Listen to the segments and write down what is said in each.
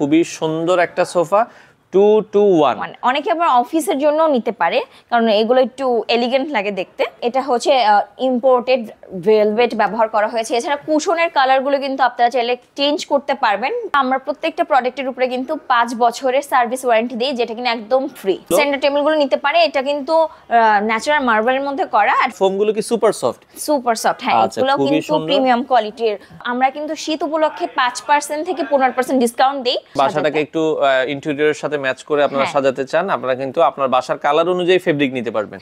খুবই সুন্দর একটা সোফা 221 অনেকে আবার অফিসের জন্য নিতে পারে কারণ এগুলো একটু এলিগেন্ট লাগে দেখতে। এটা হচ্ছে ইম্পোর্টেড ভেলভেট ব্যবহার করা হয়েছে। এছাড়া কুশনের কালারগুলো কিন্তু আপনারা চাইলে চেঞ্জ করতে পারবেন। আমরা প্রত্যেকটা প্রোডাক্টের উপরে কিন্তু 5 বছরের সার্ভিস ওয়ারেন্টি দিই, যেটা কিনা একদম ফ্রি। সেন্টার টেবিলগুলো নিতে পারে। এটা কিন্তু ন্যাচারাল মার্বেলের মধ্যে করা আর ফোমগুলো কি সুপার সফট? সুপার সফট, হ্যাঁ। এগুলো কিন্তু প্রিমিয়াম কোয়ালিটির। আমরা কিন্তু শীত উপলক্ষে 5% থেকে 15% ডিসকাউন্ট দেই। বাসাটাকে একটু ইন্টেরিয়রের সাথে ম্যাচ করে আপনারা সাজাতে চান, আপনারা কিন্তু আপনার বাসার কালার অনুযায়ী ফেব্রিক নিতে পারবেন।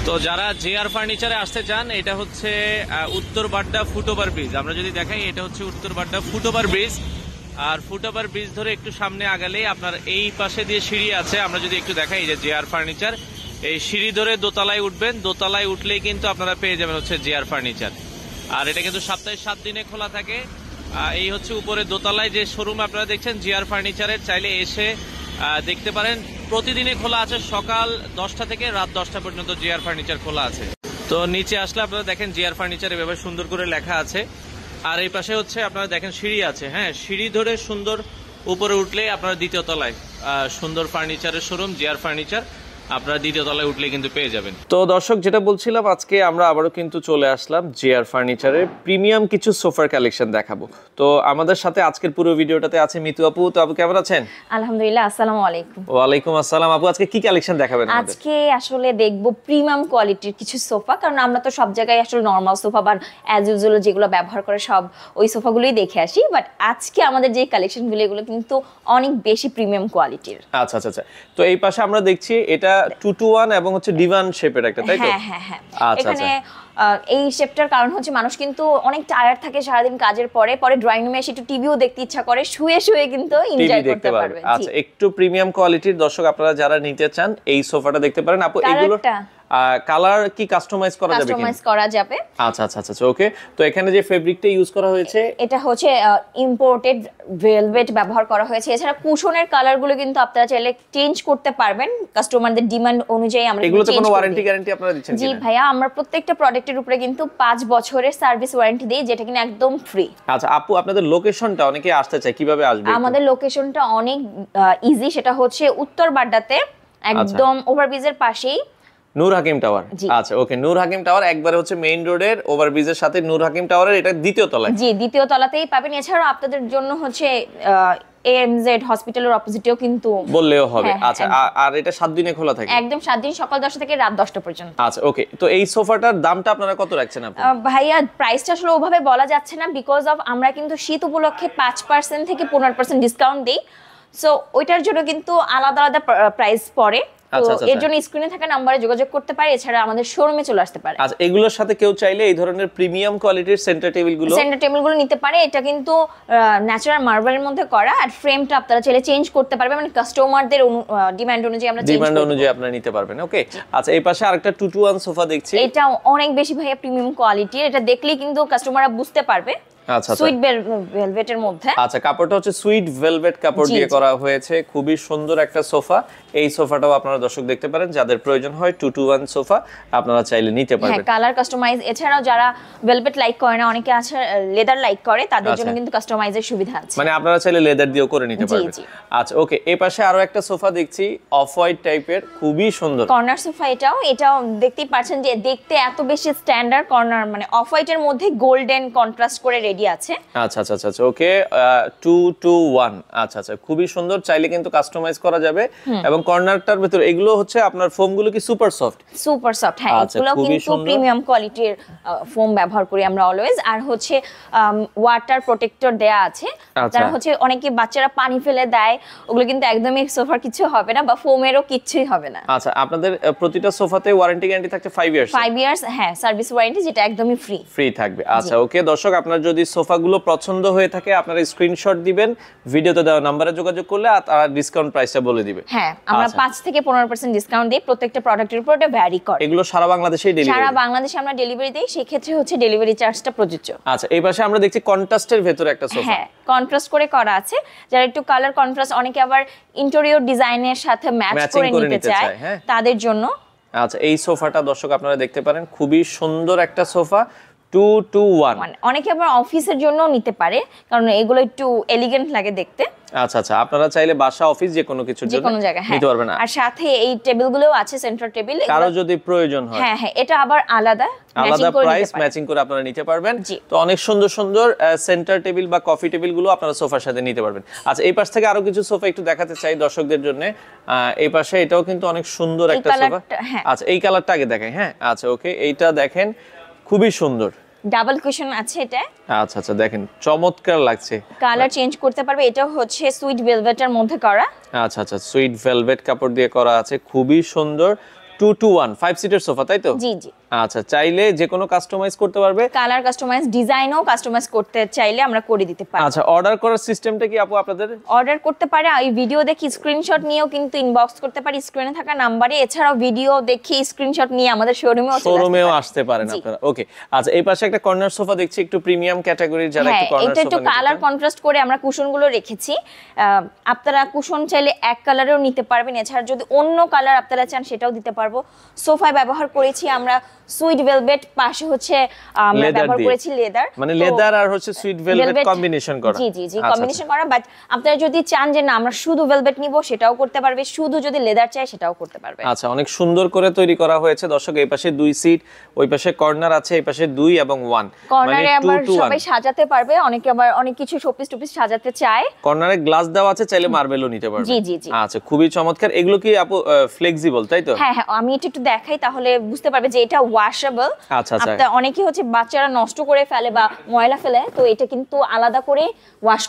তো যারা জেআর ফার্নিচারে আসতে চান, এটা হচ্ছে উত্তর বাড্ডা ফুটওভার ব্রিজ। আমরা যদি দেখাই, এটা হচ্ছে উত্তর বাড্ডা ফুটওভার ব্রিজ। আর ফুটওভার ব্রিজ ধরে একটু সামনে আগালেই আপনার এই পাশে দিয়ে সিঁড়ি আছে। আমরা যদি একটু দেখাই, এই যে জেআর ফার্নিচার, এই সিঁড়ি ধরে দোতলায় উঠবেন। দোতলায় উঠলেই কিন্তু আপনারা পেয়ে যাবেন হচ্ছে জেআর ফার্নিচার। আর এটা কিন্তু সপ্তাহে 7 দিনে খোলা থাকে। এই হচ্ছে উপরে দোতলায় যে শোরুম আপনারা দেখছেন জিআর ফার্নিচারের, চাইলে এসে দেখতে পারেন। প্রতিদিনে খোলা আছে, সকাল 10টা থেকে রাত 10টা পর্যন্ত জিআর ফার্নিচার খোলা আছে। তো নিচে আসলে আপনারা দেখেন জিআর ফার্নিচার এভাবে সুন্দর করে লেখা আছে। আর এই পাশে হচ্ছে আপনারা দেখেন সিঁড়ি আছে, হ্যাঁ। সিঁড়ি ধরে সুন্দর উপরে উঠলেই আপনারা দ্বিতীয় তলায় সুন্দর ফার্নিচারের শোরুম জিআর ফার্নিচার, আপনারা দ্বিতীয় তলায় উঠলে কিন্তু পেয়ে যাবেন। তো দর্শক, যেটা বলছিলাম, আজকে আমরা আবারও কিন্তু চলে আসলাম জিআর ফার্নিচারের প্রিমিয়াম কিছু সোফার কালেকশন দেখাবো। তো আমাদের সাথে আজকের পুরো ভিডিওটাতে আছে মিতু আপু। তো আপু কেমন আছেন? আলহামদুলিল্লাহ, আসসালামু আলাইকুম। ওয়ালাইকুম আসসালাম। আপু আজকে কি কালেকশন দেখাবেন আমাদের? আজকে আসলে দেখবো প্রিমিয়াম কোয়ালিটির কিছু সোফা, কারণ আমরা তো সব জায়গায় আসলে নরমাল সোফা বা অ্যাজ ইউজুয়াল যেগুলো ব্যবহার করে সব ওই সোফাগুলোই দেখে আসি। বাট আজকে আমাদের যে কালেকশনগুলো, এগুলো কিন্তু অনেক বেশি প্রিমিয়াম কোয়ালিটির। আচ্ছা আচ্ছা আচ্ছা। তো এই পাশে আমরা দেখছি এটা 221 এবং হচ্ছে ডিভান শেপের একটা, তাই তো? হ্যাঁ হ্যাঁ হ্যাঁ। এখানে এই শেপটার কারণ হচ্ছে মানুষ কিন্তু অনেক টায়ার্ড থাকে সারাদিন কাজের পরে, ড্রয়িং রুমে এসে একটু টিভিও দেখতে ইচ্ছা করে, শুয়ে শুয়ে কিন্তু এনজয় করতে পারবে। আচ্ছা, একটু প্রিমিয়াম কোয়ালিটির দর্শক আপনারা যারা নিতে চান এই সোফাটা দেখতে পারেন। আপু এগুলো কালার কি কাস্টমাইজ করা যাবে? কাস্টমাইজ করা যাবে। আচ্ছা আচ্ছা আচ্ছা, ওকে। তো এখানে যে ফেব্রিকটা ইউজ করা হয়েছে, এটা হচ্ছে ইম্পোর্টেড ভেলভেট ব্যবহার করা হয়েছে। এছাড়া কুশনের কালারগুলো কিন্তু আপনারা চাইলে চেঞ্জ করতে পারবেন কাস্টমারদের ডিমান্ড অনুযায়ী। আমরা এগুলোতে কোনো ওয়ারেন্টি গ্যারান্টি আপনারা দিচ্ছেন? জি ভাইয়া, আমরা প্রত্যেকটা প্রোডাক্টের উপরে কিন্তু 5 বছরের সার্ভিস ওয়ারেন্টি দেই, যেটা কিনা একদম ফ্রি। আচ্ছা আপু, আপনাদের লোকেশনটা অনেকে আসতে চায়, কিভাবে আসবে? আমাদের লোকেশনটা অনেক ইজি। সেটা হচ্ছে উত্তর বাড্ডাতে একদম ওভারব্রিজের পাশেই নূর হাকিম টাওয়ার। আচ্ছা ওকে, নূর হাকিম টাওয়ার একবারে হচ্ছে মেইন রোডের ওভারব্রিজের সাথে নূর হাকিম টাওয়ারের এটা দ্বিতীয় তলায়। জি, দ্বিতীয় তলাতেই পাবেন। এছাড়াও আপনাদের জন্য হচ্ছে এএমজেড হসপিটালের অপোজিটেও কিন্তু বললেও হবে। আচ্ছা, আর এটা 7 দিনে খোলা থাকে? একদম 7 দিন, সকাল 10টা থেকে রাত 10টা পর্যন্ত। আচ্ছা ওকে। তো এই সোফাটার দামটা আপনারা কত রাখছেন আপনি? ভাইয়া প্রাইসটা আসলে ওভাবে বলা যাচ্ছে না, বিকজ অফ আমরা কিন্তু শীত উপলক্ষে 5% থেকে 15% ডিসকাউন্ট দেই। সো ওইটার জন্য কিন্তু আলাদা আলাদা প্রাইস পড়ে। এর জন্য স্ক্রিনে থাকা নম্বরে যোগাযোগ করতে পারে। এছাড়া আমাদের শোরুমে চলে আসতে পারে। আচ্ছা, এগুলোর সাথে কেউ চাইলে এই ধরনের প্রিমিয়াম কোয়ালিটির সেন্টার টেবিলগুলো নিতে পারে। এটা কিন্তু ন্যাচারাল মার্বেলের মধ্যে করা, আর ফ্রেমটা আপনারা চাইলে চেঞ্জ করতে পারবেন, মানে কাস্টমারদের ডিমান্ড অনুযায়ী আমরা ডিমান্ড অনুযায়ী আপনারা নিতে পারবেন। ওকে। আচ্ছা, এই পাশে আরেকটা 221 সোফা দেখছি। এটা অনেক বেশি ভাইয়া প্রিমিয়াম কোয়ালিটির। এটা দেখলেই কিন্তু কাস্টমাররা বুঝতে পারবে। আচ্ছা, সুইট ভেলভেটের মধ্যে। আচ্ছা, কাপড়টা হচ্ছে সুইট ভেলভেট কাপড় দিয়ে করা হয়েছে। খুবই সুন্দর একটা সোফা। এই সোফাটাও আপনারা দর্শক দেখতে পারেন, যাদের প্রয়োজন হয় 221 সোফা আপনারা চাইলে নিতে পারবেন। হ্যাঁ, কালার কাস্টমাইজ। এছাড়াও যারা ভেলভেট লাইক করে না, অনেকে আছে লেদার লাইক করে, তাদের জন্য কিন্তু কাস্টমাইজের সুবিধা আছে। মানে আপনারা চাইলে লেদার দিয়েও করে নিতে পারবেন। আচ্ছা ওকে। এই পাশে আরো একটা সোফা দেখছি, অফ হোয়াইট টাইপের, খুবই সুন্দর কর্নার সোফা। এটাও দেখতেই পাচ্ছেন যে দেখতে এত বেশি স্ট্যান্ডার্ড কর্নার, মানে অফ হোয়াইটের মধ্যে গোল্ডেন কন্ট্রাস্ট করে রেডি আছে। আচ্ছা আচ্ছা আচ্ছা ওকে। 221। আচ্ছা আচ্ছা, খুবই সুন্দর, চাইলে কিন্তু কাস্টমাইজ করা যাবে। এবং কর্নারটার ভিতরে এগুলো হচ্ছে আপনার ফোমগুলো কি সুপার সফট? সুপার সফট, হ্যাঁ। এগুলো কিন্তু প্রিমিয়াম কোয়ালিটির ফোম ব্যবহার করি আমরা অলওয়েজ। আর হচ্ছে ওয়াটার প্রোটেক্টর দেয়া আছে, যারা হচ্ছে অনেকে বাচ্চারা পানি ফেলে দেয়, ওগুলো কিন্তু একদমই সোফার কিছু হবে না, বা ফোমেরও কিছুই হবে না। আচ্ছা, আপনাদের প্রতিটা সোফাতে ওয়ারেন্টি গ্যারান্টি থাকছে 5 ইয়ার্স? 5 ইয়ার্স, হ্যাঁ, সার্ভিস ওয়ারেন্টি, যেটা একদমই ফ্রি থাকবে। আচ্ছা ওকে। দর্শক, আপনার যদি সোফাগুলো পছন্দ হয়ে থাকে, আপনারা স্ক্রিনশট দিবেন, ভিডিওতে দেওয়া নম্বরে যোগাযোগ করলে তারা ডিসকাউন্ট প্রাইসটা বলে দিবে। হ্যাঁ, আমরা 5 থেকে 15% ডিসকাউন্ট দিই। প্রত্যেকটা প্রোডাক্টের উপর এটা ভ্যারি করে। এগুলো সারা বাংলাদেশেই ডেলিভারি? সারা বাংলাদেশে আমরা ডেলিভারি দেই, সেই ক্ষেত্রে হচ্ছে ডেলিভারি চার্জটা প্রযোজ্য। আচ্ছা, এই পাশে আমরা দেখছি কন্ট্রাস্টের ভেতরে একটা সোফা। হ্যাঁ, কন্ট্রাস্ট করে করা আছে। যারা একটু কালার কন্ট্রাস্ট, অনেকে আবার ইন্টেরিয়র ডিজাইনের সাথে ম্যাচ করে নিতে চায়, তাদের জন্য। আচ্ছা, এই সোফাটা দর্শক আপনারা দেখতে পারেন, খুবই সুন্দর একটা সোফা, 221 মানে অনেকে আবার অফিসের জন্য নিতে পারে, কারণ এগুলো একটু এলিগেন্ট লাগে দেখতে। আচ্ছা আচ্ছা, আপনারা চাইলে বাসা অফিস যে কোনো কিছুর যে জন্য কোনো জায়গায় নিতে পারবেন। আর সাথে এই টেবিলগুলোও আছে, সেন্টার টেবিল, কারো যদি প্রয়োজন হয় হ্যাঁ হ্যাঁ, এটা আবার আলাদা প্রাইস ম্যাচিং করে আপনারা নিতে পারবেন। তো অনেক সুন্দর সুন্দর সেন্টার টেবিল বা কফি টেবিল গুলো আপনারা সোফার সাথে নিতে পারবেন। আচ্ছা, এই পাশ থেকে আরো কিছু সোফা একটু দেখাতে চাই দর্শকদের জন্য। এই পাশে এটাও কিন্তু অনেক সুন্দর একটা সোফা। আচ্ছা, এই কালারটা আগে দেখাই। হ্যাঁ আচ্ছা, ওকে, এইটা দেখেন খুবই সুন্দর, ডাবল কুশন আছে এটা। আচ্ছা আচ্ছা, দেখেন চমৎকার লাগছে। কালার চেঞ্জ করতে পারবে। এটা হচ্ছে সুইট ভেলভেটের মধ্যে করা। আচ্ছা আচ্ছা, সুইট ভেলভেট কাপড় দিয়ে করা আছে, খুবই সুন্দর। 221 5 সিটের সোফা, তাই তো? জি জি। আচ্ছা, চাইলে যে কোনো কাস্টমাইজ করতে পারবে, কালার কাস্টমাইজ, ডিজাইনও কাস্টমাইজ করতে চাইলে আমরা করে দিতে পারি। আচ্ছা, অর্ডার করার সিস্টেমটা কি আপু আপনাদের? অর্ডার করতে পারে, এই ভিডিও দেখি স্ক্রিনশট নিয়েও কিন্তু ইনবক্স করতে পারি স্ক্রিনে থাকা নাম্বারে। এছাড়াও ভিডিও দেখি স্ক্রিনশট নিয়ে আমাদের শোরুমেও আসতে পারেন আপনারা। ওকে, আচ্ছা, এই পাশে একটা কর্নার সোফা দেখছি, একটু প্রিমিয়াম ক্যাটাগরির যারা একটু কর্নার সোফা, এটা একটু কালার কন্ট্রাস্ট করে আমরা কুশনগুলো রেখেছি। আপনারা কুশন চাইলে এক কালারেও নিতে পারবেন, এছাড়া যদি অন্য কালার আপনারা চান সেটাও দিতে পারবো। সোফায় ব্যবহার করেছি আমরা সুইট ভেলভেট, পাশে হচ্ছে আমরা ব্যবহার করেছি লেদার, মানে লেদার আর হচ্ছে সুইট ভেলভেট কম্বিনেশন করা। জি জি জি, কম্বিনেশন করা। বাট আপনারা যদি চান যে না আমরা শুধু ভেলভেট নিব, সেটাও করতে পারবে, শুধু যদি লেদার চাই সেটাও করতে পারবে। আচ্ছা, অনেক সুন্দর করে তৈরি করা হয়েছে দর্শক। এই পাশে 2 সিট, ওই পাশে কর্নার আছে, এই পাশে 2 এবং 1। কর্নারে আবার সবাই সাজাতে পারবে, অনেকে আবার অনেক কিছু শোপিস টুপিস সাজাতে চায়। কর্নারে গ্লাস দেওয়া আছে, চাইলে মার্বেলও নিতে পারবে। জি জি জি। আচ্ছা, খুবই চমৎকার। এগুলো কি আপু ফ্লেক্সিবল, তাই তো? হ্যাঁ হ্যাঁ, আমি এটা একটু দেখাই তাহলে বুঝতে পারবে যে এটা ওয়াশেবল। আচ্ছা আচ্ছা, আপনারা অনেকে হচ্ছে বাচ্চারা নষ্ট করে ফেলে বা ময়লা ফেলে, তো এটা কিন্তু আলাদা করে ওয়াশ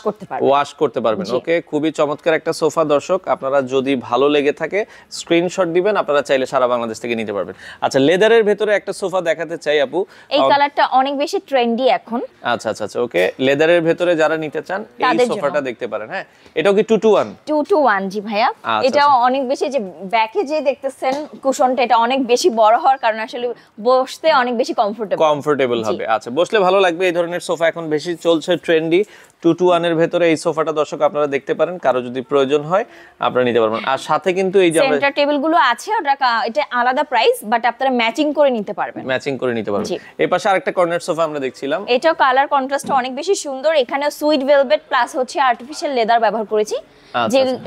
করতে পারবেন। ওকে, খুবই চমৎকার একটা সোফা দর্শক। আপনারা যদি ভালো লেগে থাকে স্ক্রিনশট দিবেন, আপনারা চাইলে সারা বাংলাদেশ থেকে নিতে পারবেন। আচ্ছা, লেদারের ভেতরে একটা সোফা দেখাতে চাই আপু, এই কালারটা অনেক বেশি ট্রেন্ডি এখন। আচ্ছা আচ্ছা আচ্ছা, ওকে, লেদারের ভেতরে যারা নিতে চান এই সোফাটা দেখতে পারেন। হ্যাঁ, এটাও কি 221? জি ভাইয়া, এটাও অনেক বেশি, যে ব্যাকে যে দেখতেছেন কুশনটা, এটা অনেক বেশি বড় হওয়ার কারণে আসলে বসতে অনেক বেশি কমফোর্টেবল হবে। আচ্ছা, বসলে ভালো লাগবে। এই ধরনের সোফা এখন বেশি চলছে, ট্রেন্ডি। 221 এর ভেতরে এই সোফাটা দর্শক আপনারা দেখতে পারেন, কারো যদি প্রয়োজন হয় আপনারা নিতে পারবেন। আর সাথে কিন্তু এই যে সেন্টার টেবিল গুলো আছে, এটা আলাদা প্রাইস, বাট আপনারা ম্যাচিং করে নিতে পারবেন। এই পাশে আরেকটা কর্নার সোফা আমরা দেখছিলাম, এটাও কালার কন্ট্রাস্ট অনেক বেশি সুন্দর। এখানে সুইট ভেলভেট প্লাস হচ্ছে আর্টিফিশিয়াল লেদার ব্যবহার করেছি,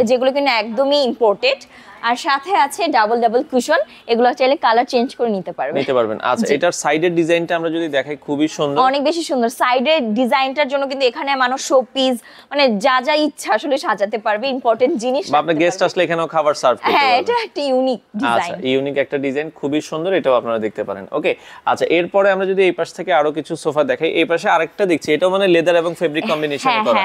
যেগুলো কিন্তু একদমই ইম্পোর্টেড। আর সাথে আছে ডাবল কুশন, এগুলো চাইলে কালার চেঞ্জ করে নিতে পারবেন। আচ্ছা, এটার সাইডের ডিজাইনটা আমরা যদি দেখাই, খুবই সুন্দর, অনেক বেশি সুন্দর। সাইডের ডিজাইনটার জন্য কিন্তু এখানে মানুষ শোপিস, মানে যা যা ইচ্ছা আসলে সাজাতে পারবে, ইম্পর্টেন্ট জিনিস। বা আপনি গেস্ট আসলে এখানেও খাবার সার্ভ করতে পারবেন। হ্যাঁ, এটা একটা ইউনিক ডিজাইন। আচ্ছা, ইউনিক একটা ডিজাইন, খুবই সুন্দর, এটাও আপনারা দেখতে পারেন। ওকে, আচ্ছা, এরপরে আমরা যদি এই পাশ থেকে আরো কিছু সোফা দেখাই, এই পাশে আরেকটা দেখছি, এটাও মানে লেদার এবং ফেব্রিক কম্বিনেশনে করা।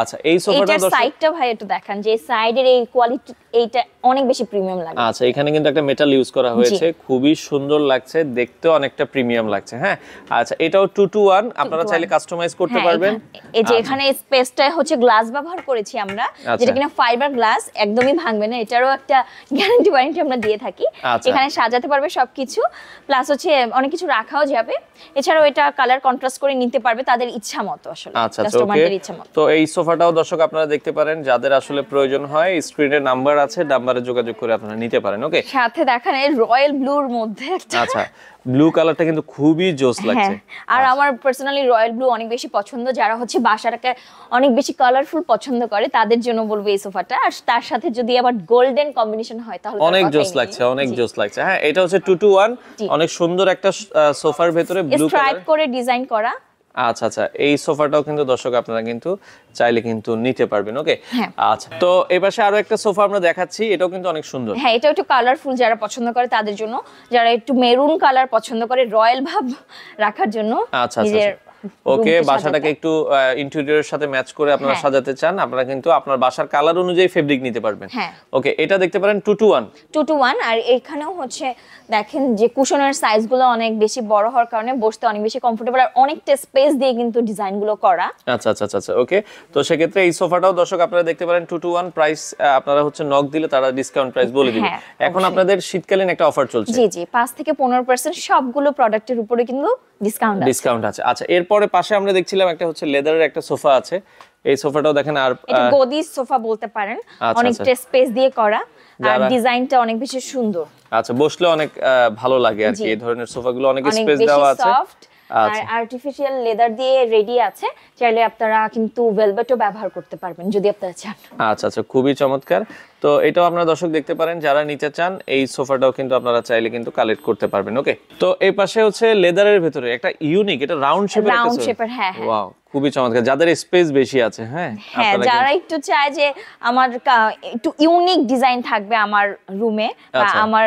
আচ্ছা, এই সোফাটা এটার সাইডটা ভাই একটু দেখান, যে সাইডের এই কোয়ালিটি, এইটা অনেক বেশি প্রিমিয়াম লাগে। আচ্ছা, এখানে কিন্তু একটা মেটাল ইউজ করা হয়েছে, খুবই সুন্দর লাগছে দেখতে, অনেকটা প্রিমিয়াম লাগছে। হ্যাঁ, আচ্ছা, এটাও 221, আপনারা চাইলে কাস্টমাইজ করতে পারবেন। এই যে এখানে স্পেসটা হচ্ছে গ্লাস ব্যবহার করেছি আমরা, যেটা কিনা ফাইবার গ্লাস, একদমই ভাঙবে না, এটারও একটা গ্যারান্টি ওয়ারেন্টি আমরা দিয়ে থাকি। এখানে সাজাতে পারবে সবকিছু, প্লাস হচ্ছে অনেক কিছু রাখাও যাবে। এছাড়াও এটা কালার কন্ট্রাস্ট করে নিতে পারবে তাদের ইচ্ছা মতো, আসলে কাস্টমারদের ইচ্ছা মতো। তো এই সোফাটাও দর্শক আপনারা দেখতে পারেন, যাদের আসলে প্রয়োজন হয় স্ক্রিনে নাম্বার আছে, নাম্বারে যোগাযোগ করে আপনারা নিতে পারেন। ওকে, সাথে দেখেন এই রয়্যাল ব্লুর মধ্যে একটা, আচ্ছা, ব্লু কালারটা কিন্তু খুবই জোস লাগছে। আর আমার পার্সোনালি রয়্যাল ব্লু অনেক বেশি পছন্দ। যারা হচ্ছে বাসাটাকে অনেক বেশি কালারফুল পছন্দ করে তাদের জন্য বলবো এই সোফাটা। আর তার সাথে যদি আবার গোল্ডেন কম্বিনেশন হয় তাহলে অনেক জোস লাগছে। হ্যাঁ, এটা হচ্ছে 221, অনেক সুন্দর একটা সোফার ভেতরে ব্লু কালার স্ট্রাইপ করে ডিজাইন করা। আচ্ছা আচ্ছা, এই সোফাটাও কিন্তু দর্শক আপনারা কিন্তু চাইলে কিন্তু নিতে পারবেন। ওকে, আচ্ছা, তো এই পাশে আরো একটা সোফা আমরা দেখাচ্ছি, এটাও কিন্তু অনেক সুন্দর। হ্যাঁ, এটা একটু কালারফুল, যারা পছন্দ করে তাদের জন্য, যারা একটু মেরুন কালার পছন্দ করে রয়্যাল ভাব রাখার জন্য। আচ্ছা আচ্ছা, ওকে, বাসাটাকে একটু ইন্টেরিয়রের সাথে ম্যাচ করে আপনারা সাজাতে চান, আপনারা কিন্তু আপনার বাসার কালার অনুযায়ী ফেব্রিক নিতে পারবেন। ওকে, এটা দেখতে পারেন 221। আর এখানেও হচ্ছে দেখেন যে কুশনের সাইজগুলো অনেক বেশি বড় হওয়ার কারণে বসতে অনেক বেশি কমফোর্টেবল, আর অনেকটা স্পেস দিয়ে কিন্তু ডিজাইনগুলো করা। আচ্ছা আচ্ছা আচ্ছা, ওকে, তো সেক্ষেত্রে এই সোফাটাও দর্শক আপনারা দেখতে পারেন 221 প্রাইস। আপনারা হচ্ছে নক দিলে তারা ডিসকাউন্ট প্রাইস বলে দিবে। এখন আপনাদের শীতকালীন একটা অফার চলছে। জি জি, 5 থেকে 15% সবগুলো প্রোডাক্টের উপরে কিন্তু ডিসকাউন্ট আছে। আচ্ছা, এরপরে পাশে আমরা দেখছিলাম একটা হচ্ছে লেদারের একটা সোফা আছে, এই সোফাটাও দেখেন, আর এটা গদি সোফা বলতে পারেন, অনেকটা স্পেস দিয়ে করা, আর ডিজাইনটা অনেক বেশি সুন্দর। আচ্ছা, বসলে অনেক ভালো লাগে আর কি, এই ধরনের সোফাগুলো অনেক স্পেস দেওয়া আছে, সফট, আর আর্টিফিশিয়াল লেদার দিয়ে রেডি আছে, চাইলে আপনারা কিন্তু ভেলভেটও ব্যবহার করতে পারবেন যদি আপনারা চান। আচ্ছা আচ্ছা, খুবই চমৎকার। তো এটাও আপনারা দর্শক দেখতে পারেন, যারা নিতে চান এই সোফাটাও কিন্তু আপনারা চাইলে কিন্তু কালেক্ট করতে পারবেন। ওকে, তো এই পাশে হচ্ছে লেদারের ভিতরে একটা ইউনিক, এটা রাউন্ড শেপের, হ্যাঁ ওয়াও খুবই চমৎকার, যাদের স্পেস বেশি আছে। হ্যাঁ, যারা একটু চায় যে আমার একটু ইউনিক ডিজাইন থাকবে আমার রুমে বা আমার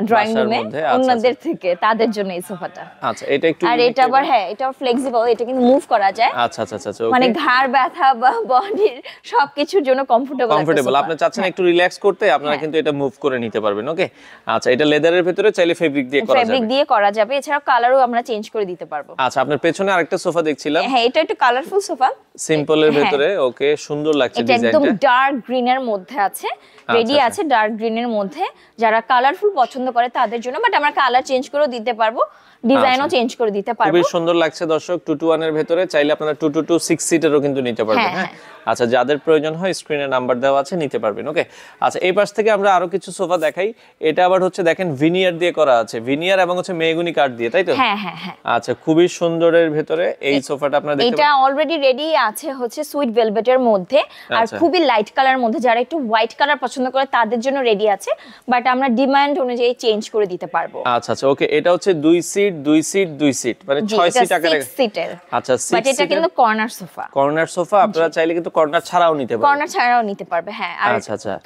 ড্রয়িং রুমে অন্যদের থেকে, তাদের জন্য এই সোফাটা। আচ্ছা, এটা একটু আর এটা আবার এটা ফ্লেক্সিবল, এটা কিন্তু মুভ করা যায়। আচ্ছা আচ্ছা আচ্ছা, মানে ঘাড় ব্যথা বা বডির সবকিছুর জন্য কমফোর্টেবল। আপনি চাচ্ছেন একটু রিল্যাক্স করতে, আপনারা কিন্তু এটা মুভ করে নিতে পারবেন। ওকে, আচ্ছা, এটা লেদারের ভিতরে, চাইলে ফেব্রিক দিয়ে করা যাবে। এছাড়াও কালারও আমরা চেঞ্জ করে দিতে পারবো। আচ্ছা, আপনার পেছনে আরেকটা সোফা দেখছিলাম। হ্যাঁ, এটা একটু কালারফুল সোফা, সিম্পলের ভিতরে। ওকে, সুন্দর লাগছে ডিজাইনটা। একদম ডার্ক গ্রিন এর মধ্যে আছে, রেডি আছে ডার্ক গ্রিন এর মধ্যে। যারা কালারফুল পছন্দ করে তাদের জন্য, বাট আমরা কালার চেঞ্জ করেও দিতে পারবো, ডিজাইনও চেঞ্জ করে দিতে পারবো। খুবই সুন্দর লাগছে দর্শক, 221 এর ভিতরে। চাইলে আপনারা 222 6 সিটারও কিন্তু নিতে পারবেন। হ্যাঁ, আচ্ছা, যাদের প্রয়োজন হয় স্ক্রিনে নাম্বার দেওয়া আছে, নিতে পারবেন। ওকে, আচ্ছা, এই পাশ থেকে আমরা আরো কিছু সোফা দেখাই। এটা আবার হচ্ছে দেখেন ভিনিয়ার দিয়ে করা আছে, ভিনিয়ার এবং হচ্ছে মেহগনি কাঠ দিয়ে, তাই তো? হ্যাঁ হ্যাঁ হ্যাঁ। আচ্ছা, খুবই সুন্দরের ভিতরে এই সোফাটা আপনারা দেখতে এটা অলরেডি রেডি আছে হচ্ছে সুইট ভেলভেটের মধ্যে, আর খুবই লাইট কালার মধ্যে। যারা একটু হোয়াইট কালার পছন্দ করে তাদের জন্য রেডি আছে, বাট আমরা ডিমান্ড অনুযায়ী চেঞ্জ করে দিতে পারবো। আচ্ছা আচ্ছা, ওকে, এটা হচ্ছে 2 সিট 2 সিট 2 সিট, মানে 6 সিট আকারে। 6 সিটের। আচ্ছা, 6 বাট এটা কিন্তু কর্নার সোফা। কর্নার সোফা, আপনারা চাইলে কিন্তু কর্নার ছাড়াও নিতে পারবেন। কর্নার ছাড়াও নিতে পারবে, হ্যাঁ। আর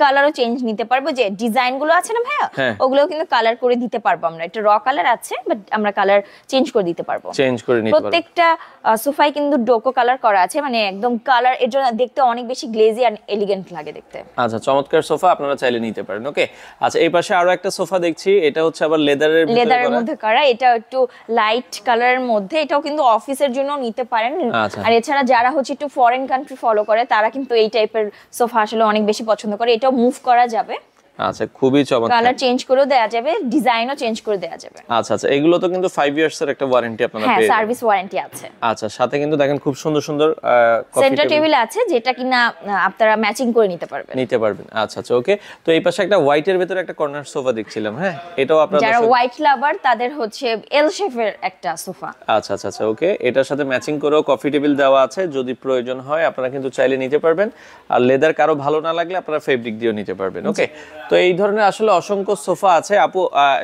কালারও চেঞ্জ নিতে পারবো, যে ডিজাইন গুলো আছে না ভাইয়া, ওগুলো কিন্তু কালার করে দিতে পারবো আমরা। এটা র কালার আছে, বাট আমরা কালার চেঞ্জ করে দিতে পারবো, চেঞ্জ করে নিতে পারবো। প্রত্যেকটা সোফায় কিন্তু ডোকো কালার করা আছে, মানে একদম কালার, এর জন্য দেখতে অনেক বেশি গ্লেজি আর এলিগেন্ট লাগে দেখতে। আচ্ছা, চমৎকার সোফা, আপনারা চাইলে নিতে পারেন। ওকে, আচ্ছা, এই পাশে আরো একটা সোফা দেখছি। এটা হচ্ছে আবার লেদারের মধ্যে করা, এটা একটু লাইট কালারের মধ্যে। এটাও কিন্তু অফিসের জন্য নিতে পারেন। আর এছাড়া যারা হচ্ছে একটু ফরেন কান্ট্রি ফলো করে, তারা কিন্তু এই টাইপের সোফা আসলে অনেক বেশি পছন্দ করে। এটাও মুভ করা যাবে। আচ্ছা, খুবই চমৎকার, কালার চেঞ্জ করেও দেয়া যাবে, ডিজাইনও চেঞ্জ করে দেয়া যাবে। আচ্ছা আচ্ছা, এগুলো তো কিন্তু 5 ইয়ার্স এর একটা ওয়ারেন্টি আপনারা পেয়ে যাবেন। হ্যাঁ, সার্ভিস ওয়ারেন্টি আছে। আচ্ছা, সাথে কিন্তু দেখেন খুব সুন্দর সুন্দর সেন্টার টেবিল আছে, যেটা কিনা আপনারা ম্যাচিং করে নিতে পারবেন। আচ্ছা আচ্ছা, ওকে, তো এই পাশে একটা হোয়াইট এর ভিতরে একটা কর্নার সোফা দেখছিলাম। হ্যাঁ, এটাও আপনারা যারা হোয়াইট লাভার তাদের হচ্ছে এল শেপের একটা সোফা। আচ্ছা আচ্ছা আচ্ছা, ওকে, এটার সাথে ম্যাচিং করেও কফি টেবিল দেওয়া আছে, যদি প্রয়োজন হয় আপনারা কিন্তু চাইলে নিতে পারবেন। আর লেদার কারো ভালো না লাগলে আপনারা ফেব্রিক দিয়েও নিতে পারবেন। ওকে, তো এই ধরনের আসলে অসংখ্য সোফা আছে আপু।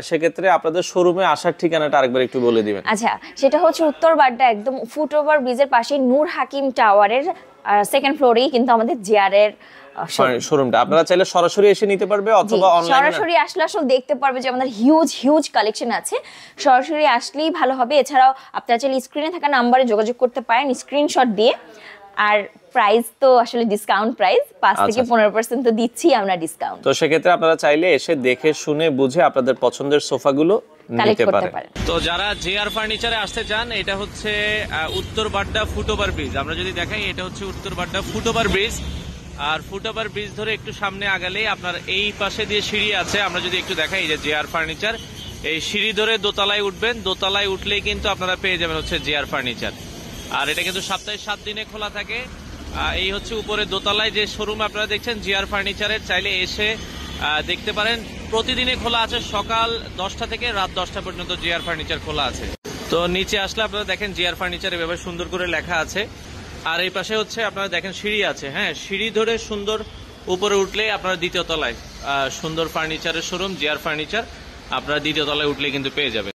সেক্ষেত্রে আপনাদের শোরুমে আসার ঠিকানাটা আরেকবার একটু বলে দিবেন। আচ্ছা, সেটা হচ্ছে উত্তর বাড্ডা, একদম ফুটওভার ব্রিজের পাশে নূর হাকিম টাওয়ারের সেকেন্ড ফ্লোরেই কিন্তু আমাদের জিআর এর শোরুমটা। আপনারা চাইলে সরাসরি এসে নিতে পারবে, অথবা অনলাইনে সরাসরি আসলে দেখতে পারবে যে আমাদের হিউজ কালেকশন আছে। সরাসরি আসলেই ভালো হবে। এছাড়াও আপনারা চাইলে স্ক্রিনে থাকা নাম্বারে যোগাযোগ করতে পারেন স্ক্রিনশট দিয়ে। আর প্রাইস তো আসলে ডিসকাউন্ট প্রাইস, 5 থেকে 15% তো দিচ্ছি আমরা ডিসকাউন্ট। তো সেক্ষেত্রে আপনারা চাইলে এসে দেখে শুনে বুঝে আপনাদের পছন্দের সোফাগুলো নিতে পারেন। তো যারা জেআর ফার্নিচারে আসতে চান, এটা হচ্ছে উত্তর বাড্ডা ফুটওভার ব্রিজ। আমরা যদি দেখাই, এটা হচ্ছে উত্তর বাড্ডা ফুটওভার ব্রিজ। আর ফুটওভার ব্রিজ ধরে একটু সামনে আগালেই আপনার এই পাশে দিয়ে সিঁড়ি আছে। আমরা যদি একটু দেখাই, এই যে জেআর ফার্নিচার, এই সিঁড়ি ধরে দোতলায় উঠবেন। দোতলায় উঠলেই কিন্তু আপনারা পেয়ে যাবেন হচ্ছে জেআর ফার্নিচার। আর এটা কিন্তু সপ্তাহে 7 দিনে খোলা থাকে। এই হচ্ছে উপরে দোতলায় যে শোরুম আপনারা দেখছেন জিআর ফার্নিচারের, চাইলে এসে দেখতে পারেন। প্রতিদিনে খোলা আছে, সকাল 10টা থেকে রাত 10টা পর্যন্ত জিআর ফার্নিচার খোলা আছে। তো নিচে আসলে আপনারা দেখেন জিআর ফার্নিচার এভাবে সুন্দর করে লেখা আছে। আর এই পাশে হচ্ছে আপনারা দেখেন সিঁড়ি আছে। হ্যাঁ, সিঁড়ি ধরে সুন্দর উপরে উঠলেই আপনারা দ্বিতীয় তলায় সুন্দর ফার্নিচারের শোরুম জিআর ফার্নিচার, আপনারা দ্বিতীয় তলায় উঠলেই কিন্তু পেয়ে যাবেন।